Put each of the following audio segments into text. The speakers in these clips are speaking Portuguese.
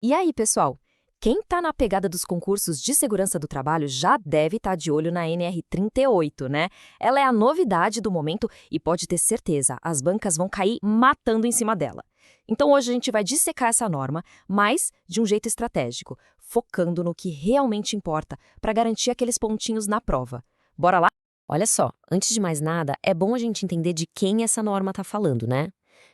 E aí, pessoal? Quem está na pegada dos concursos de segurança do trabalho já deve estar de olho na NR38, né? Ela é a novidade do momento e pode ter certeza, as bancas vão cair matando em cima dela. Então hoje a gente vai dissecar essa norma, mas de um jeito estratégico, focando no que realmente importa para garantir aqueles pontinhos na prova. Bora lá? Olha só, antes de mais nada, é bom a gente entender de quem essa norma está falando, né?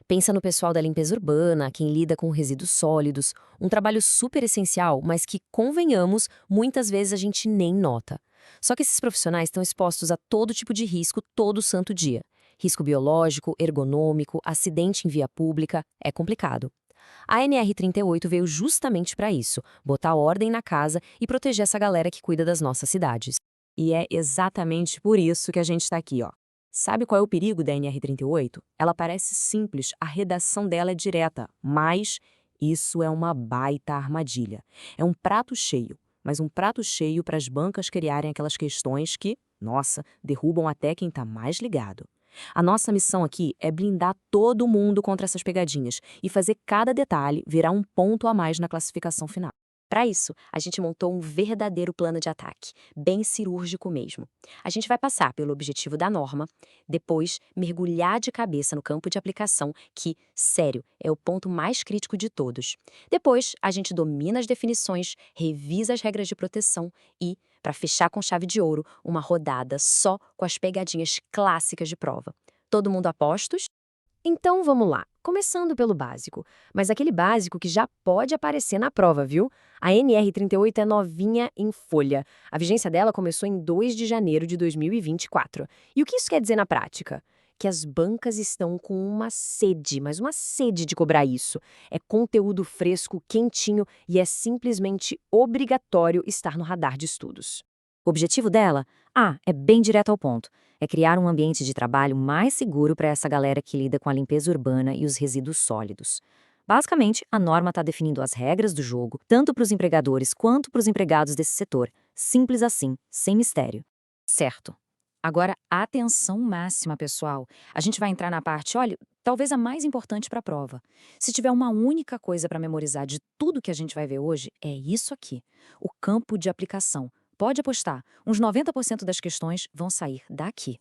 Pensa no pessoal da limpeza urbana, quem lida com resíduos sólidos, um trabalho super essencial, mas que, convenhamos, muitas vezes a gente nem nota. Só que esses profissionais estão expostos a todo tipo de risco todo santo dia. Risco biológico, ergonômico, acidente em via pública, é complicado. A NR38 veio justamente para isso, botar ordem na casa e proteger essa galera que cuida das nossas cidades. E é exatamente por isso que a gente está aqui, ó. Sabe qual é o perigo da NR38? Ela parece simples, a redação dela é direta, mas isso é uma baita armadilha. É um prato cheio, mas um prato cheio para as bancas criarem aquelas questões que, nossa, derrubam até quem está mais ligado. A nossa missão aqui é blindar todo mundo contra essas pegadinhas e fazer cada detalhe virar um ponto a mais na classificação final. Para isso, a gente montou um verdadeiro plano de ataque, bem cirúrgico mesmo. A gente vai passar pelo objetivo da norma, depois mergulhar de cabeça no campo de aplicação, que, sério, é o ponto mais crítico de todos. Depois, a gente domina as definições, revisa as regras de proteção e, para fechar com chave de ouro, uma rodada só com as pegadinhas clássicas de prova. Todo mundo a postos? Então vamos lá, começando pelo básico, mas aquele básico que já pode aparecer na prova, viu? A NR38 é novinha em folha. A vigência dela começou em 2 de janeiro de 2024. E o que isso quer dizer na prática? Que as bancas estão com uma sede, mas uma sede de cobrar isso. É conteúdo fresco, quentinho e é simplesmente obrigatório estar no radar de estudos. O objetivo dela? É bem direto ao ponto. É criar um ambiente de trabalho mais seguro para essa galera que lida com a limpeza urbana e os resíduos sólidos. Basicamente, a norma está definindo as regras do jogo, tanto para os empregadores quanto para os empregados desse setor. Simples assim, sem mistério. Certo. Agora, atenção máxima, pessoal. A gente vai entrar na parte, olha, talvez a mais importante para a prova. Se tiver uma única coisa para memorizar de tudo que a gente vai ver hoje, é isso aqui: o campo de aplicação. Pode apostar, uns 90% das questões vão sair daqui.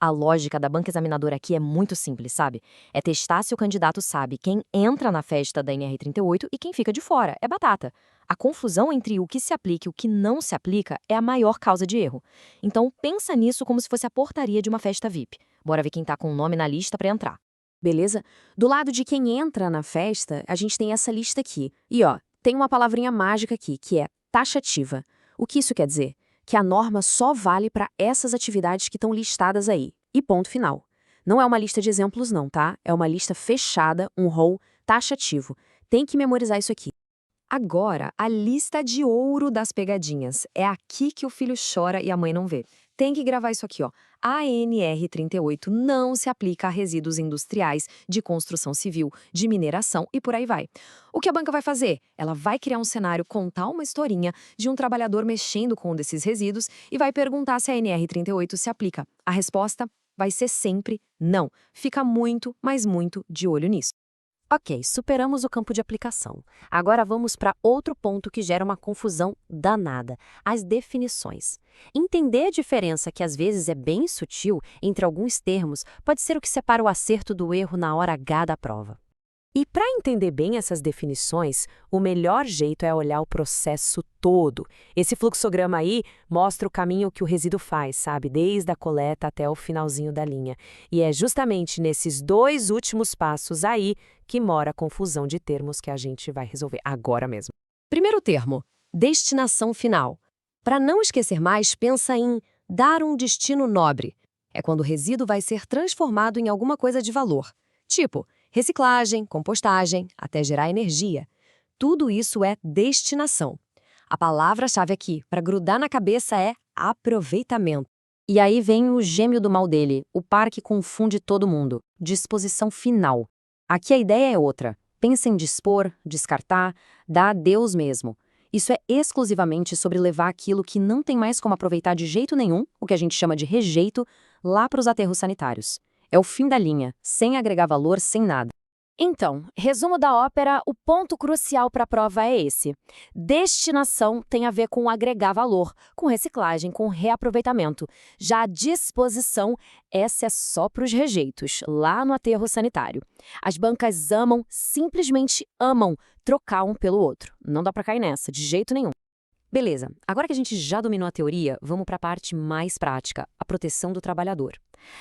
A lógica da banca examinadora aqui é muito simples, sabe? É testar se o candidato sabe quem entra na festa da NR38 e quem fica de fora. É batata. A confusão entre o que se aplica e o que não se aplica é a maior causa de erro. Então, pensa nisso como se fosse a portaria de uma festa VIP. Bora ver quem tá com o nome na lista para entrar. Beleza? Do lado de quem entra na festa, a gente tem essa lista aqui. E ó, tem uma palavrinha mágica aqui, que é taxativa. O que isso quer dizer? Que a norma só vale para essas atividades que estão listadas aí. E ponto final. Não é uma lista de exemplos não, tá? É uma lista fechada, um rol taxativo. Tem que memorizar isso aqui. Agora, a lista de ouro das pegadinhas. É aqui que o filho chora e a mãe não vê. Tem que gravar isso aqui, ó. A NR38 não se aplica a resíduos industriais, de construção civil, de mineração e por aí vai. O que a banca vai fazer? Ela vai criar um cenário, contar uma historinha de um trabalhador mexendo com um desses resíduos e vai perguntar se a NR38 se aplica. A resposta vai ser sempre não. Fica muito, mas muito de olho nisso. Ok, superamos o campo de aplicação. Agora vamos para outro ponto que gera uma confusão danada: as definições. Entender a diferença, que às vezes é bem sutil, entre alguns termos, pode ser o que separa o acerto do erro na hora H da prova. E para entender bem essas definições, o melhor jeito é olhar o processo todo. Esse fluxograma aí mostra o caminho que o resíduo faz, sabe? Desde a coleta até o finalzinho da linha. E é justamente nesses 2 últimos passos aí que mora a confusão de termos que a gente vai resolver agora mesmo. Primeiro termo: destinação final. Para não esquecer mais, pensa em dar um destino nobre. É quando o resíduo vai ser transformado em alguma coisa de valor. Tipo, reciclagem, compostagem, até gerar energia. Tudo isso é destinação. A palavra-chave aqui, para grudar na cabeça, é aproveitamento. E aí vem o gêmeo do mal dele, o par que confunde todo mundo: disposição final. Aqui a ideia é outra. Pensa em dispor, descartar, dar adeus mesmo. Isso é exclusivamente sobre levar aquilo que não tem mais como aproveitar de jeito nenhum, o que a gente chama de rejeito, lá para os aterros sanitários. É o fim da linha, sem agregar valor, sem nada. Então, resumo da ópera, o ponto crucial para a prova é esse. Destinação tem a ver com agregar valor, com reciclagem, com reaproveitamento. Já a disposição, essa é só para os rejeitos, lá no aterro sanitário. As bancas amam, simplesmente amam, trocar um pelo outro. Não dá para cair nessa, de jeito nenhum. Beleza, agora que a gente já dominou a teoria, vamos para a parte mais prática, a proteção do trabalhador.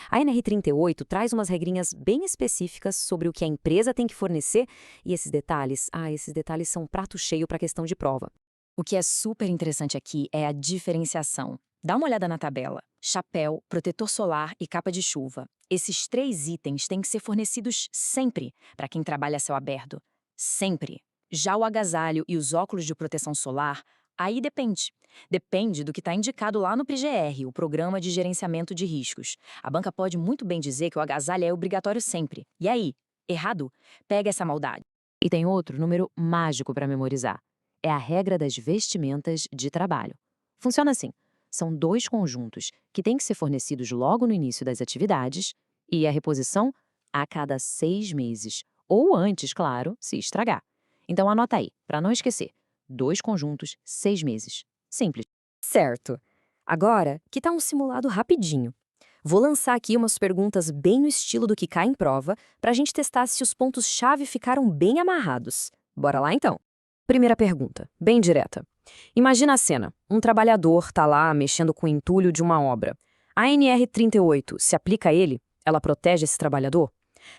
A NR38 traz umas regrinhas bem específicas sobre o que a empresa tem que fornecer e esses detalhes são prato cheio para a questão de prova. O que é super interessante aqui é a diferenciação. Dá uma olhada na tabela. Chapéu, protetor solar e capa de chuva. Esses 3 itens têm que ser fornecidos sempre para quem trabalha a céu aberto. Sempre. Já o agasalho e os óculos de proteção solar, aí depende. Depende do que está indicado lá no PGR, o Programa de Gerenciamento de Riscos. A banca pode muito bem dizer que o agasalho é obrigatório sempre. E aí? Errado? Pega essa maldade. E tem outro número mágico para memorizar. É a regra das vestimentas de trabalho. Funciona assim. São 2 conjuntos que têm que ser fornecidos logo no início das atividades e a reposição a cada 6 meses. Ou antes, claro, se estragar. Então anota aí, para não esquecer. 2 conjuntos, 6 meses. Simples. Certo. Agora, que tal um simulado rapidinho? Vou lançar aqui umas perguntas bem no estilo do que cai em prova, para a gente testar se os pontos-chave ficaram bem amarrados. Bora lá, então? Primeira pergunta, bem direta. Imagina a cena. Um trabalhador está lá mexendo com o entulho de uma obra. A NR38 se aplica a ele? Ela protege esse trabalhador?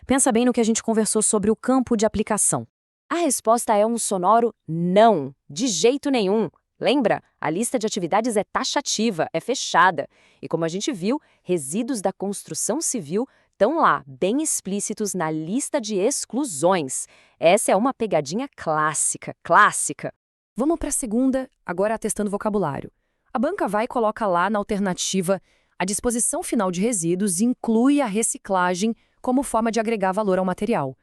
Pensa bem no que a gente conversou sobre o campo de aplicação. A resposta é um sonoro não, de jeito nenhum. Lembra? A lista de atividades é taxativa, é fechada. E como a gente viu, resíduos da construção civil estão lá, bem explícitos na lista de exclusões. Essa é uma pegadinha clássica, clássica. Vamos para a segunda, agora testando vocabulário. A banca vai e coloca lá na alternativa a disposição final de resíduos inclui a reciclagem como forma de agregar valor ao material.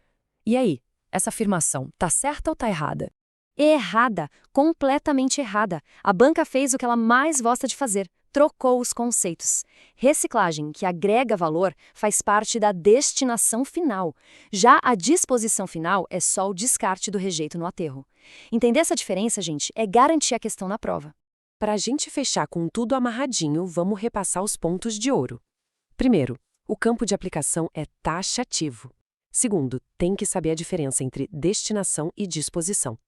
E aí, essa afirmação tá certa ou tá errada? Errada, completamente errada. A banca fez o que ela mais gosta de fazer, trocou os conceitos. Reciclagem, que agrega valor, faz parte da destinação final. Já a disposição final é só o descarte do rejeito no aterro. Entender essa diferença, gente, é garantir a questão na prova. Para a gente fechar com tudo amarradinho, vamos repassar os pontos de ouro. Primeiro, o campo de aplicação é taxativo. Segundo, tem que saber a diferença entre destinação e disposição.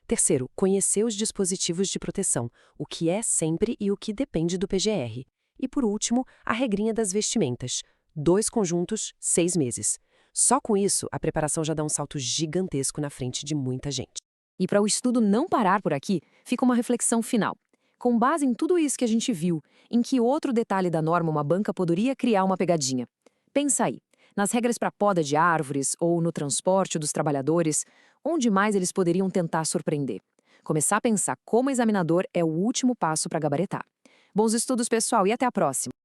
Terceiro, conhecer os dispositivos de proteção, o que é sempre e o que depende do PGR. E por último, a regrinha das vestimentas. 2 conjuntos, 6 meses. Só com isso, a preparação já dá um salto gigantesco na frente de muita gente. E para o estudo não parar por aqui, fica uma reflexão final. Com base em tudo isso que a gente viu, em que outro detalhe da norma uma banca poderia criar uma pegadinha? Pensa aí, nas regras para poda de árvores ou no transporte dos trabalhadores, onde mais eles poderiam tentar surpreender? Começar a pensar como examinador é o último passo para gabaritar. Bons estudos, pessoal, e até a próxima!